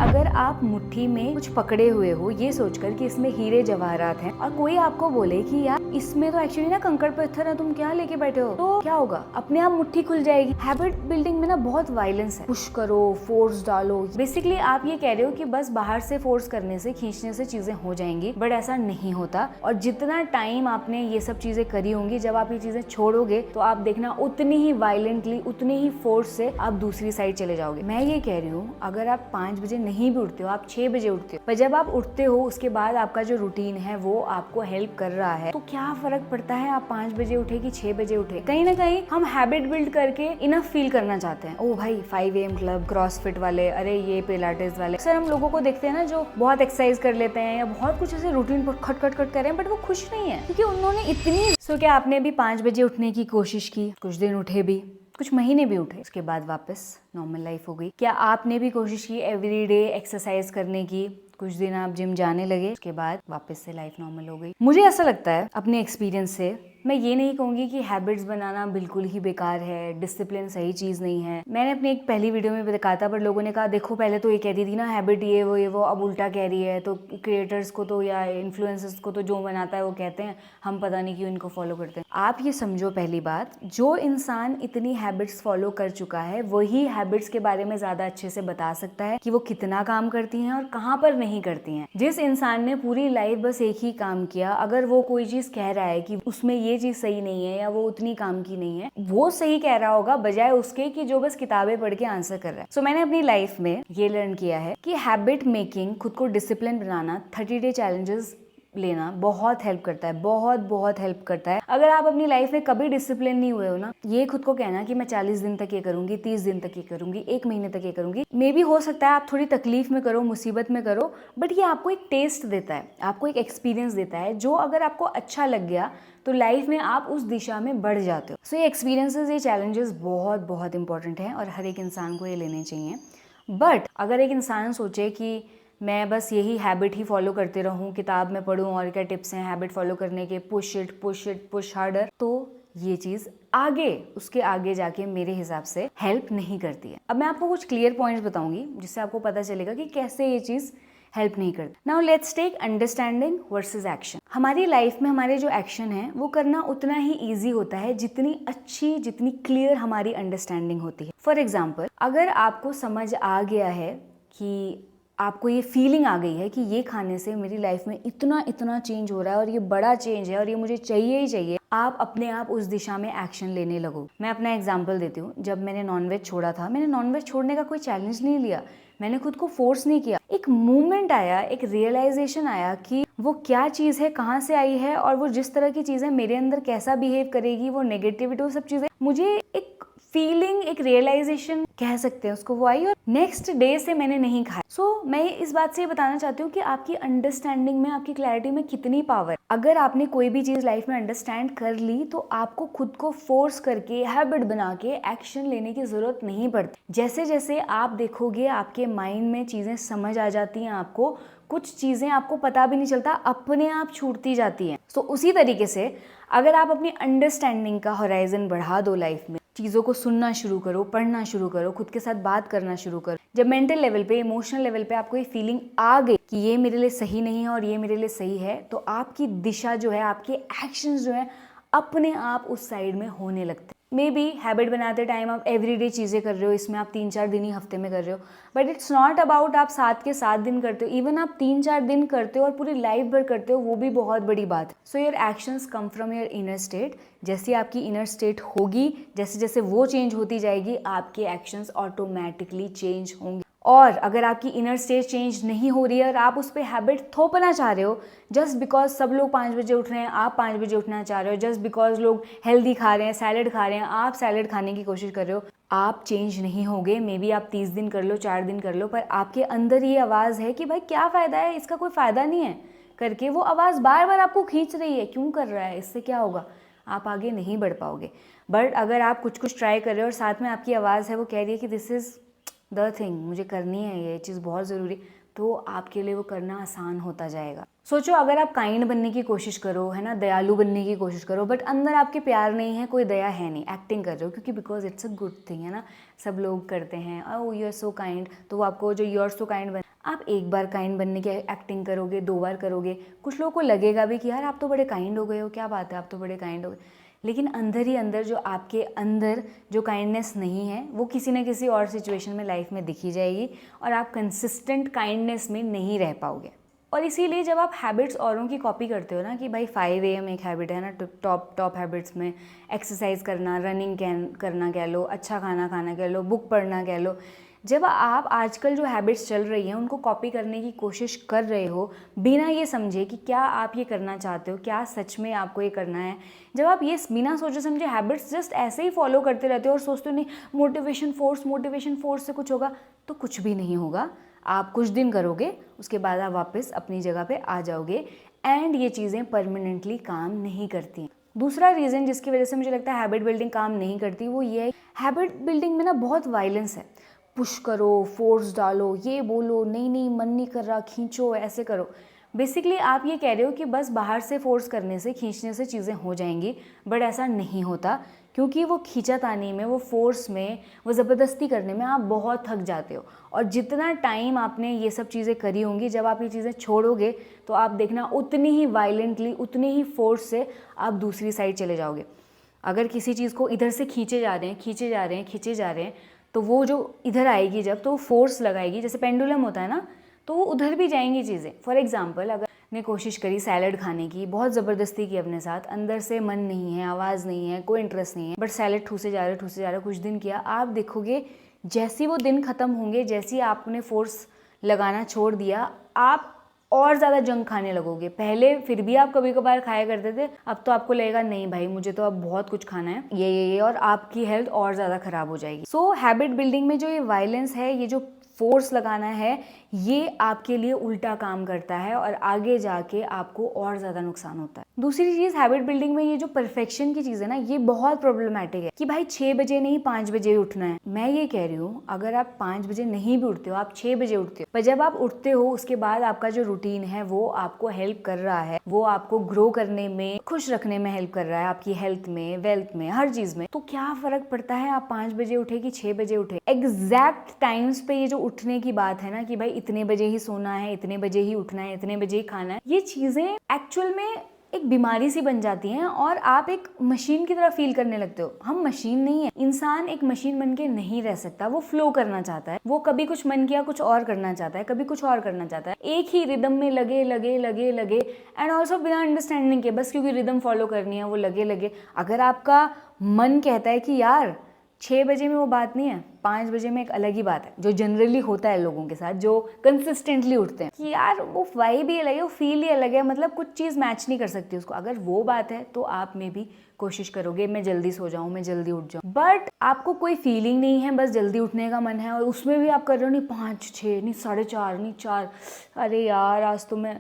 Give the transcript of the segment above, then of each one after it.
अगर आप मुट्ठी में कुछ पकड़े हुए हो ये सोचकर कि इसमें हीरे जवाहरात हैं और कोई आपको बोले कि यार इसमें तो एक्चुअली ना कंकड़ पत्थर है, तुम क्या लेके बैठे हो, तो क्या होगा? अपने आप मुट्ठी खुल जाएगी। हैबिट बिल्डिंग में ना बहुत वायलेंस है, पुश करो, फोर्स डालो। बेसिकली आप ये कह रहे हो कि बस बाहर से फोर्स करने से, खींचने से चीजें हो जाएंगी, बट ऐसा नहीं होता। और जितना टाइम आपने ये सब चीजें करी होंगी, जब आप ये चीजें छोड़ोगे तो आप देखना उतनी ही वायलेंटली, उतनी ही फोर्स से आप दूसरी साइड चले जाओगे। मैं ये कह रही हूँ, अगर आप 5 बजे नहीं भी उठते हो, आप 6 बजे उठते हो, पर जब आप उठते हो उसके बाद आपका जो रूटीन है वो आपको हेल्प कर रहा है, तो क्या फर्क पड़ता है आप 5 बजे उठे कि 6 बजे उठे? कहीं ना कहीं हम हैबिट बिल्ड करके इनफ फील करना चाहते हैं। ओ भाई 5 AM क्लब, क्रॉसफिट वाले, अरे ये पिलाटेस वाले, अक्सर हम लोगों को देखते हैं ना जो बहुत एक्सरसाइज कर लेते हैं या बहुत कुछ ऐसे रूटीन पर खट खट खट कर रहे हैं, बट वो खुश नहीं है क्योंकि उन्होंने इतनी क्या आपने भी 5 बजे उठने की कोशिश की, कुछ दिन उठे भी, कुछ महीने भी उठे, उसके बाद वापस नॉर्मल लाइफ हो गई। क्या आपने भी कोशिश की एवरीडे एक्सरसाइज करने की, कुछ दिन आप जिम जाने लगे, उसके बाद वापस से लाइफ नॉर्मल हो गई? मुझे ऐसा लगता है अपने एक्सपीरियंस से, मैं ये नहीं कहूंगी कि हैबिट्स बनाना बिल्कुल ही बेकार है, डिसिप्लिन सही चीज नहीं है। मैंने अपनी एक पहली वीडियो में देखा था, पर लोगों ने कहा देखो पहले तो ये कहती थी ना हैबिट ये वो, अब उल्टा कह रही है, तो क्रिएटर्स को तो या इन्फ्लुएंसर्स को तो जो बनाता है वो कहते हैं, हम पता नहीं क्यों इनको फॉलो करते हैं। आप ये समझो, पहली बात, जो इंसान इतनी हैबिट्स फॉलो कर चुका है वही हैबिट्स के बारे में ज्यादा अच्छे से बता सकता है कि वो कितना काम करती हैं और कहाँ पर नहीं करती हैं। जिस इंसान ने पूरी लाइफ बस एक ही काम किया, अगर वो कोई चीज कह रहा है कि उसमें ये चीज सही नहीं है या वो उतनी काम की नहीं है, वो सही कह रहा होगा बजाय उसके कि जो बस किताबें पढ़ के आंसर कर रहा है। सो मैंने अपनी लाइफ में ये लर्न किया है कि हैबिट मेकिंग, खुद को डिसिप्लिन बनाना, 30 डे चैलेंजेस लेना बहुत हेल्प करता है, बहुत हेल्प करता है। अगर आप अपनी लाइफ में कभी डिसिप्लिन नहीं हुए हो ना, ये खुद को कहना कि मैं 40 दिन तक ये करूंगी, 30 दिन तक ये करूंगी, 1 महीने तक ये करूंगी, मे भी हो सकता है आप थोड़ी तकलीफ में करो, मुसीबत में करो, बट ये आपको एक टेस्ट देता है, आपको एक एक्सपीरियंस देता है, जो अगर आपको अच्छा लग गया तो लाइफ में आप उस दिशा में बढ़ जाते हो। सो ये एक्सपीरियंसेस, ये चैलेंजेस बहुत इंपॉर्टेंट हैं और हर एक इंसान को ये लेने चाहिए। बट अगर एक इंसान सोचे कि मैं बस यही हैबिट ही फॉलो करते रहूं, किताब में पढूं और क्या टिप्स हैं हैबिट फॉलो करने के, पुश हार्डर, तो ये चीज उसके आगे जाके मेरे हिसाब से हेल्प नहीं करती है। अब मैं आपको कुछ क्लियर पॉइंट्स बताऊंगी जिससे आपको पता चलेगा कि कैसे ये चीज हेल्प नहीं करती। Now let's take understanding versus action. हमारी लाइफ में हमारे जो एक्शन है वो करना उतना ही ईजी होता है जितनी अच्छी, जितनी क्लियर हमारी अंडरस्टैंडिंग होती है। फॉर एग्जाम्पल, अगर आपको समझ आ गया है कि आपको ये फीलिंग आ गई है कि ये खाने से मेरी लाइफ में इतना चेंज हो रहा है और ये बड़ा चेंज है और ये मुझे चाहिए ही चाहिए, आप अपने आप उस दिशा में एक्शन लेने लगो। मैं अपना एग्जांपल देती हूँ। जब मैंने नॉनवेज छोड़ा था, मैंने नॉनवेज छोड़ने का कोई चैलेंज नहीं लिया, मैंने खुद को फोर्स नहीं किया। एक मूवमेंट आया, एक रियलाइजेशन आया कि वो क्या चीज है, कहाँ से आई है और वो जिस तरह की चीज है मेरे अंदर कैसा बिहेव करेगी, वो नेगेटिविटी, वो सब चीजें, मुझे एक फीलिंग, एक रियलाइजेशन कह सकते हैं उसको, वो आई और नेक्स्ट डे से मैंने नहीं खाया। सो मैं इस बात से ये बताना चाहती हूँ कि आपकी अंडरस्टैंडिंग में, आपकी क्लैरिटी में कितनी पावर। अगर आपने कोई भी चीज लाइफ में अंडरस्टैंड कर ली तो आपको खुद को फोर्स करके, हैबिट बना के एक्शन लेने की जरूरत नहीं पड़ती। जैसे जैसे आप देखोगे आपके माइंड में चीजें समझ आ जाती हैं, आपको कुछ चीजें आपको पता भी नहीं चलता, अपने आप छूटती जाती हैं। सो उसी तरीके से अगर आप अपनी अंडरस्टैंडिंग का होराइजन बढ़ा दो, लाइफ में चीज़ों को सुनना शुरू करो, पढ़ना शुरू करो, खुद के साथ बात करना शुरू करो, जब मेंटल लेवल पे, इमोशनल लेवल पे आपको ये फीलिंग आ गई कि ये मेरे लिए सही नहीं है और ये मेरे लिए सही है, तो आपकी दिशा जो है, आपके एक्शंस जो है, अपने आप उस साइड में होने लगते हैं। मे बी हैबिट बनाते टाइम आप एवरीडे चीज़ें कर रहे हो, इसमें आप 3-4 दिन ही हफ्ते में कर रहे हो, बट इट्स नॉट अबाउट आप 7 के 7 दिन करते हो। इवन आप 3-4 दिन करते हो और पूरी लाइफ भर करते हो, वो भी बहुत बड़ी बात है। So your actions come from your inner state. जैसी आपकी इनर स्टेट होगी, जैसे जैसे वो चेंज होती जाएगी, आपके एक्शंस ऑटोमेटिकली चेंज होंगे। और अगर आपकी इनर स्टेट चेंज नहीं हो रही है और आप उस पर हैबिट थोपना चाह रहे हो, जस्ट बिकॉज सब लोग 5 बजे उठ रहे हैं, आप 5 बजे उठना चाह रहे हो, जस्ट बिकॉज लोग हेल्दी खा रहे हैं, सैलड खा रहे हैं, आप सैलड खाने की कोशिश कर रहे हो, आप चेंज नहीं होगे। मे बी आप 30 दिन कर लो, 4 दिन कर लो, पर आपके अंदर ये आवाज़ है कि भाई क्या फ़ायदा है, इसका कोई फ़ायदा नहीं है करके, वो आवाज़ बार बार आपको खींच रही है, क्यों कर रहा है, इससे क्या होगा, आप आगे नहीं बढ़ पाओगे। बट अगर आप कुछ ट्राई कर रहे हो और साथ में आपकी आवाज़ है वो कह रही है कि दिस इज़ द थिंग, मुझे करनी है, ये चीज़ बहुत ज़रूरी, तो आपके लिए वो करना आसान होता जाएगा। सोचो अगर आप काइंड बनने की कोशिश करो, है ना, दयालु बनने की कोशिश करो, बट अंदर आपके प्यार नहीं है, कोई दया है नहीं, एक्टिंग कर रहे हो क्योंकि because it's a good thing, है ना, सब लोग करते हैं, oh you are so kind, तो वो आपको जो यू आर सो काइंड आप एक बार काइंड बनने की एक्टिंग करोगे, 2 बार करोगे, कुछ लोगों को लगेगा भी कि यार आप तो बड़े काइंड हो गए हो, क्या बात है आप तो बड़े काइंड हो गए, लेकिन अंदर ही अंदर जो आपके अंदर जो काइंडनेस नहीं है वो किसी ना किसी और सिचुएशन में लाइफ में दिखी जाएगी और आप कंसिस्टेंट काइंडनेस में नहीं रह पाओगे। और इसीलिए जब आप हैबिट्स औरों की कॉपी करते हो ना कि भाई 5 AM एक हैबिट है ना, टॉप हैबिट्स में एक्सरसाइज करना, रनिंग करना कह लो, अच्छा खाना खाना कह लो, बुक पढ़ना कह लो, जब आप आजकल जो हैबिट्स चल रही हैं उनको कॉपी करने की कोशिश कर रहे हो बिना ये समझे कि क्या आप ये करना चाहते हो, क्या सच में आपको ये करना है, जब आप ये बिना सोचे समझे हैबिट्स जस्ट ऐसे ही फॉलो करते रहते हो और सोचते हो नहीं मोटिवेशन फोर्स से कुछ होगा, तो कुछ भी नहीं होगा। आप कुछ दिन करोगे, उसके बाद आप वापस अपनी जगह पे आ जाओगे एंड ये चीज़ें परमानेंटली काम नहीं करती। दूसरा रीज़न जिसकी वजह से मुझे लगता है हैबिट बिल्डिंग काम नहीं करती वो ये है, हैबिट बिल्डिंग में ना बहुत वायलेंस है। पुश करो, फोर्स डालो, ये बोलो नहीं मन नहीं कर रहा, खींचो, ऐसे करो। बेसिकली आप ये कह रहे हो कि बस बाहर से फोर्स करने से, खींचने से चीज़ें हो जाएंगी, बट ऐसा नहीं होता, क्योंकि वो खींचातानी में, वो फोर्स में, वो ज़बरदस्ती करने में आप बहुत थक जाते हो। और जितना टाइम आपने ये सब चीज़ें करी होंगी, जब आप ये चीज़ें छोड़ोगे तो आप देखना उतनी ही वायलेंटली, उतनी ही फोर्स से आप दूसरी साइड चले जाओगे। अगर किसी चीज़ को इधर से खींचे जा रहे हैं तो वो जो इधर आएगी जब, तो फोर्स लगाएगी, जैसे पेंडुलम होता है ना, तो वो उधर भी जाएंगी चीज़ें। फॉर एग्जांपल, अगर ने कोशिश करी सैलड खाने की, बहुत ज़बरदस्ती की अपने साथ, अंदर से मन नहीं है, आवाज़ नहीं है, कोई इंटरेस्ट नहीं है, बट सैलड ठूसे जा रहे, कुछ दिन किया, आप देखोगे जैसे वो दिन ख़त्म होंगे, जैसे आपने फोर्स लगाना छोड़ दिया, आप और ज़्यादा जंक खाने लगोगे। पहले फिर भी आप कभी कभार खाया करते थे, अब तो आपको लगेगा नहीं भाई मुझे तो अब बहुत कुछ खाना है, ये और आपकी हेल्थ और ज़्यादा ख़राब हो जाएगी। सो हैबिट बिल्डिंग में जो ये वायलेंस है, ये जो फोर्स लगाना है, ये आपके लिए उल्टा काम करता है और आगे जाके आपको और ज़्यादा नुकसान होता है। दूसरी चीज़ हैबिट बिल्डिंग में ये जो परफेक्शन की चीज़ है ना, ये बहुत प्रॉब्लमैटिक है कि भाई 6 बजे नहीं 5 बजे उठना है। मैं ये कह रही हूँ, अगर आप 5 बजे नहीं भी उठते हो, आप 6 बजे उठते हो, पर जब आप उठते हो उसके बाद आपका जो रूटीन है वो आपको हेल्प कर रहा है, वो आपको ग्रो करने में, खुश रखने में हेल्प कर रहा है, आपकी हेल्थ में, वेल्थ में, हर चीज़ में, तो क्या फ़र्क पड़ता है आप 5 बजे उठे कि 6 बजे उठे। एग्जैक्ट टाइम्स पे ये जो उठने की बात है ना कि भाई इतने बजे ही सोना है, इतने बजे ही उठना है, इतने बजे ही खाना है, ये चीज़ें एक्चुअल में एक बीमारी सी बन जाती हैं और आप एक मशीन की तरह फील करने लगते हो। हम मशीन नहीं है, इंसान एक मशीन बन के नहीं रह सकता, वो फ्लो करना चाहता है, वो कभी कुछ मन किया कुछ और करना चाहता है, कभी कुछ और करना चाहता है, एक ही रिदम में लगे एंड ऑल्सो बिना अंडरस्टैंडिंग के, बस क्योंकि रिदम फॉलो करनी है वो लगे। अगर आपका मन कहता है कि यार 6 बजे में वो बात नहीं है, 5 बजे में एक अलग ही बात है, जो जनरली होता है लोगों के साथ जो कंसिस्टेंटली उठते हैं, कि यार वो वाइब ही अलग है, वो फील ही अलग है, मतलब कुछ चीज़ मैच नहीं कर सकती उसको। अगर वो बात है तो आप में भी कोशिश करोगे मैं जल्दी सो जाऊं, मैं जल्दी उठ जाऊं, बट आपको कोई फीलिंग नहीं है, बस जल्दी उठने का मन है और उसमें भी आप कर रहे हो नहीं 5, 6, नहीं 4:30, नहीं 4, अरे यार आज तो मैं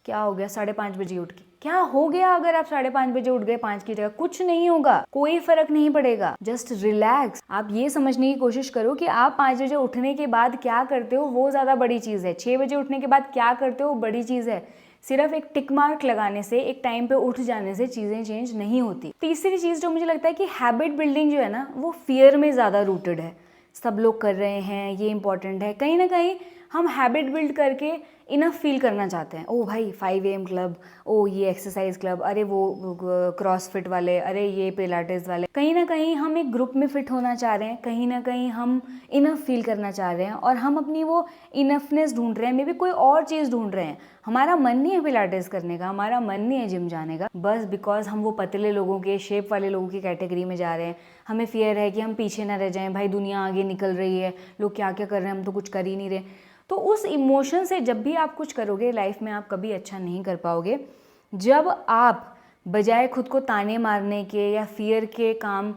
क्या हो गया 5:30 बजे उठ के, क्या हो गया अगर आप 5:30 बजे उठ गए 5 की जगह, कुछ नहीं होगा, कोई फर्क नहीं पड़ेगा, जस्ट रिलैक्स। आप ये समझने की कोशिश करो कि आप 5 बजे उठने के बाद क्या करते हो वो ज्यादा बड़ी चीज है, 6 बजे उठने के बाद क्या करते हो वो बड़ी चीज है। सिर्फ एक टिक मार्क लगाने से, एक टाइम पे उठ जाने से चीजें चेंज नहीं होती। तीसरी चीज जो मुझे लगता है कि हैबिट बिल्डिंग जो है ना वो फियर में ज्यादा रूटेड है। सब लोग कर रहे हैं, ये इंपॉर्टेंट है, कहीं ना कहीं हम हैबिट बिल्ड करके इनफ फील करना चाहते हैं। ओ भाई 5 AM क्लब, ओ ये एक्सरसाइज क्लब, अरे वो क्रॉसफिट वाले, अरे ये पिलाटेस वाले, कहीं ना कहीं हम एक ग्रुप में फिट होना चाह रहे हैं, कहीं ना कहीं हम इनफ फील करना चाह रहे हैं और हम अपनी वो इनफनेस ढूंढ रहे हैं, मे बी कोई और चीज़ ढूंढ रहे हैं। हमारा मन नहीं है पिलाटेस करने का, हमारा मन नहीं है जिम जाने का, बस बिकॉज हम वो पतले लोगों के, शेप वाले लोगों की कैटेगरी में जा रहे हैं। हमें फियर है कि हम पीछे ना रह जाएं, भाई दुनिया आगे निकल रही है, लोग क्या क्या कर रहे हैं, हम तो कुछ कर ही नहीं रहे। तो उस इमोशन से जब भी आप कुछ करोगे लाइफ में, आप कभी अच्छा नहीं कर पाओगे। जब आप बजाय खुद को ताने मारने के या फियर के काम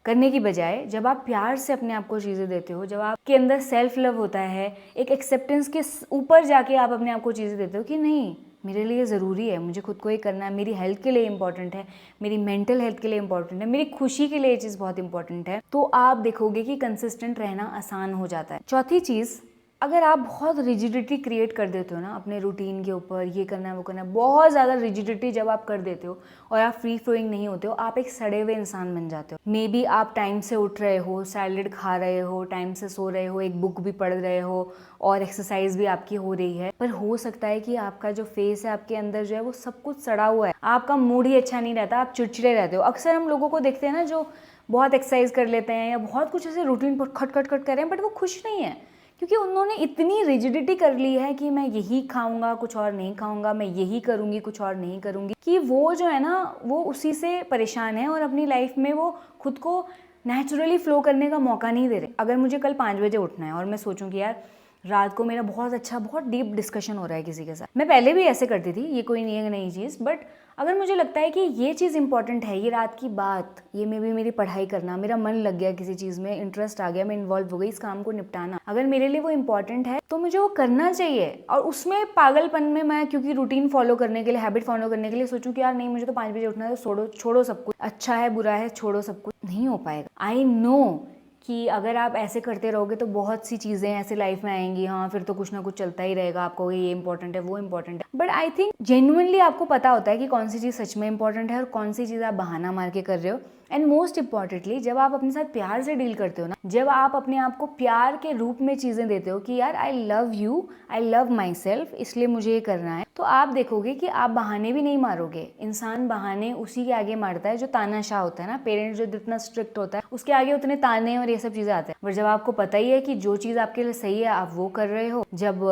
करने की बजाय, जब आप प्यार से अपने आप को चीज़ें देते हो, जब आपके अंदर सेल्फ लव होता है, एक एक्सेप्टेंस के ऊपर जाके आप अपने आप को चीज़ें देते हो कि नहीं मेरे लिए ज़रूरी है, मुझे खुद को ये करना है, मेरी हेल्थ के लिए इंपॉर्टेंट है, मेरी मेंटल हेल्थ के लिए इंपॉर्टेंट है, मेरी खुशी के लिए ये चीज़ बहुत इंपॉर्टेंट है, तो आप देखोगे कि कंसिस्टेंट रहना आसान हो जाता है। चौथी चीज़ अगर आप बहुत रिजिडिटी क्रिएट कर देते हो ना अपने रूटीन के ऊपर, ये करना है वो करना है, बहुत ज़्यादा रिजिडिटी जब आप कर देते हो और आप फ्री फ्लोइंग नहीं होते हो, आप एक सड़े हुए इंसान बन जाते हो। मे बी आप टाइम से उठ रहे हो, सैलेड खा रहे हो, टाइम से सो रहे हो, एक बुक भी पढ़ रहे हो और एक्सरसाइज भी आपकी हो रही है, पर हो सकता है कि आपका जो फेस है, आपके अंदर जो है वो सब कुछ सड़ा हुआ है, आपका मूड ही अच्छा नहीं रहता, आप चिड़चिड़े रहते हो। अक्सर हम लोगों को देखते हैं ना जो बहुत एक्सरसाइज कर लेते हैं या बहुत कुछ ऐसे रूटीन पर खट खट खट कर रहे हैं, बट वो खुश नहीं है, क्योंकि उन्होंने इतनी रिजिडिटी कर ली है कि मैं यही खाऊंगा कुछ और नहीं खाऊंगा, मैं यही करूंगी कुछ और नहीं करूंगी, कि वो जो है ना वो उसी से परेशान है और अपनी लाइफ में वो खुद को नेचुरली फ्लो करने का मौका नहीं दे रहे। अगर मुझे कल 5 बजे उठना है और मैं सोचूं कि यार रात को मेरा बहुत अच्छा बहुत डीप डिस्कशन हो रहा है किसी के साथ, मैं पहले भी ऐसे करती थी, ये कोई नहीं है नई चीज़, बट अगर मुझे लगता है कि ये चीज़ इंपॉर्टेंट है, ये रात की बात, ये मे भी मेरी पढ़ाई करना, मेरा मन लग गया किसी चीज़ में, इंटरेस्ट आ गया, मैं इन्वॉल्व हो गई इस काम को निपटाना, अगर मेरे लिए वो इंपॉर्टेंट है तो मुझे वो करना चाहिए। और उसमें पागलपन में मैं क्योंकि रूटीन फॉलो करने के लिए, हैबिट फॉलो करने के लिए सोचूं कि यार नहीं मुझे तो 5 बजे उठना है, तो छोड़ो सब कुछ, अच्छा है बुरा है छोड़ो सब कुछ, नहीं हो पाएगा। आई नो कि अगर आप ऐसे करते रहोगे तो बहुत सी चीज़ें ऐसे लाइफ में आएंगी, हाँ फिर तो कुछ ना कुछ चलता ही रहेगा, आपको ये इंपॉर्टेंट है वो इंपॉर्टेंट है, बट आई थिंक जेन्युइनली आपको पता होता है कि कौन सी चीज़ सच में इंपॉर्टेंट है और कौन सी चीज़ आप बहाना मार के कर रहे हो। एंड मोस्ट इंपॉर्टेंटली जब आप अपने साथ प्यार से डील करते हो ना, जब आप अपने आप को प्यार के रूप में चीज़ें देते हो कि यार I love you, I love my self, इसलिए मुझे ये करना है, तो आप देखोगे कि आप बहाने भी नहीं मारोगे। इंसान बहाने उसी के आगे मारता है जो तानाशाह होता है ना, पेरेंट्स जो जितना स्ट्रिक्ट होता है उसके आगे उतने ताने और ये सब चीज़ें आते हैं। बट जब आपको पता ही है कि जो चीज़ आपके लिए सही है आप वो कर रहे हो, जब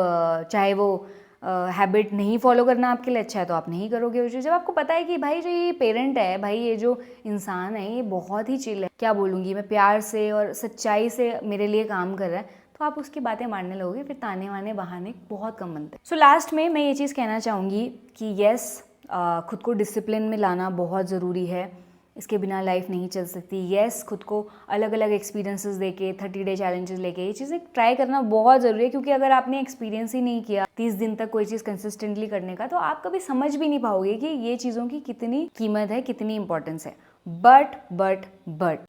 चाहे वो हैबिट नहीं फॉलो करना आपके लिए अच्छा है तो आप नहीं करोगे वो चीज़, जब आपको पता है कि भाई जो ये पेरेंट है, भाई ये जो इंसान है ये बहुत ही चिल है, क्या बोलूँगी मैं, प्यार से और सच्चाई से मेरे लिए काम कर रहा है, तो आप उसकी बातें मानने लगोगे, फिर ताने वाने बहाने बहुत कम बनते हैं। सो लास्ट में मैं ये चीज़ कहना चाहूँगी कि येस खुद को डिसिप्लिन में लाना बहुत ज़रूरी है, इसके बिना लाइफ नहीं चल सकती। येस खुद को अलग अलग एक्सपीरियंसेस देके 30 डे चैलेंजेस लेके ये चीज़ें ट्राई करना बहुत ज़रूरी है, क्योंकि अगर आपने एक्सपीरियंस ही नहीं किया 30 दिन तक कोई चीज़ कंसिस्टेंटली करने का, तो आप कभी समझ भी नहीं पाओगे कि ये चीज़ों की कितनी कीमत है, कितनी इंपॉर्टेंस है। बट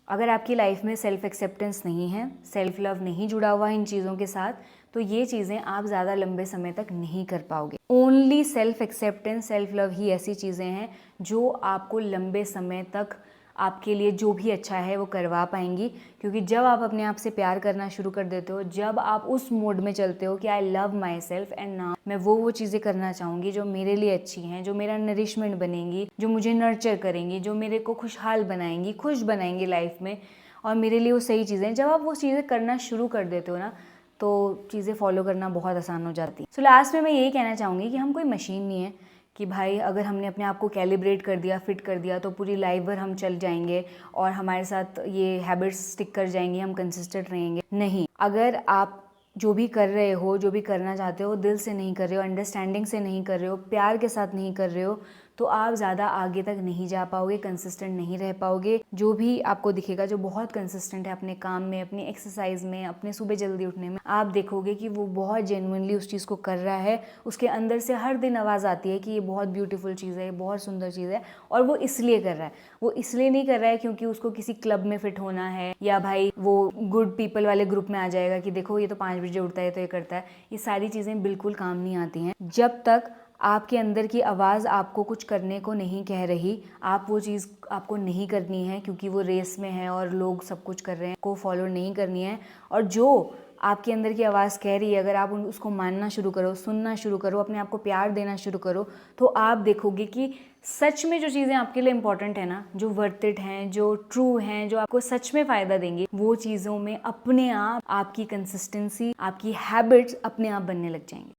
अगर आपकी लाइफ में सेल्फ एक्सेप्टेंस नहीं है, सेल्फ लव नहीं जुड़ा हुआ इन चीज़ों के साथ, तो ये चीज़ें आप ज़्यादा लंबे समय तक नहीं कर पाओगे। Only self acceptance, self love ही ऐसी चीज़ें हैं जो आपको लंबे समय तक आपके लिए जो भी अच्छा है वो करवा पाएंगी, क्योंकि जब आप अपने आप से प्यार करना शुरू कर देते हो, जब आप उस मोड में चलते हो कि I love my self and now मैं वो चीज़ें करना चाहूँगी जो मेरे लिए अच्छी हैं, जो मेरा नरिशमेंट बनेंगी, जो मुझे नर्चर करेंगी, जो मेरे को खुशहाल बनाएंगी, खुश बनाएंगी लाइफ में, और मेरे लिए वो सही चीज़ें, जब आप वो चीज़ें करना शुरू कर देते हो ना, तो चीज़ें फॉलो करना बहुत आसान हो जाती है। सो लास्ट में मैं यही कहना चाहूँगी कि हम कोई मशीन नहीं है कि भाई अगर हमने अपने आप को कैलिब्रेट कर दिया, फिट कर दिया, तो पूरी लाइफ भर हम चल जाएंगे और हमारे साथ ये हैबिट्स स्टिक कर जाएंगी, हम कंसिस्टेंट रहेंगे। नहीं, अगर आप जो भी कर रहे हो, जो भी करना चाहते हो, दिल से नहीं कर रहे हो, अंडरस्टैंडिंग से नहीं कर रहे हो, प्यार के साथ नहीं कर रहे हो, तो आप ज़्यादा आगे तक नहीं जा पाओगे, कंसिस्टेंट नहीं रह पाओगे। जो भी आपको दिखेगा जो बहुत कंसिस्टेंट है अपने काम में, अपनी एक्सरसाइज में, अपने सुबह जल्दी उठने में, आप देखोगे कि वो बहुत जेन्युइनली उस चीज़ को कर रहा है, उसके अंदर से हर दिन आवाज़ आती है कि ये बहुत ब्यूटीफुल चीज़ है, ये बहुत सुंदर चीज़ है, और वो इसलिए कर रहा है। वो इसलिए नहीं कर रहा है क्योंकि उसको किसी क्लब में फिट होना है, या भाई वो गुड पीपल वाले ग्रुप में आ जाएगा कि देखो ये तो 5 बजे उठता है तो ये करता है। ये सारी चीज़ें बिल्कुल काम नहीं आती हैं जब तक आपके अंदर की आवाज़ आपको कुछ करने को नहीं कह रही। आप वो चीज़ आपको नहीं करनी है क्योंकि वो रेस में है और लोग सब कुछ कर रहे हैं, को फॉलो नहीं करनी है। और जो आपके अंदर की आवाज़ कह रही है, अगर आप उसको मानना शुरू करो, सुनना शुरू करो, अपने आप को प्यार देना शुरू करो, तो आप देखोगे कि सच में जो चीज़ें आपके लिए इंपॉर्टेंट है ना, जो वर्थ इट हैं, जो ट्रू हैं, जो आपको सच में फ़ायदा देंगे, वो चीज़ों में अपने आप आपकी कंसिस्टेंसी, आपकी हैबिट्स अपने आप बनने लग जाएंगी।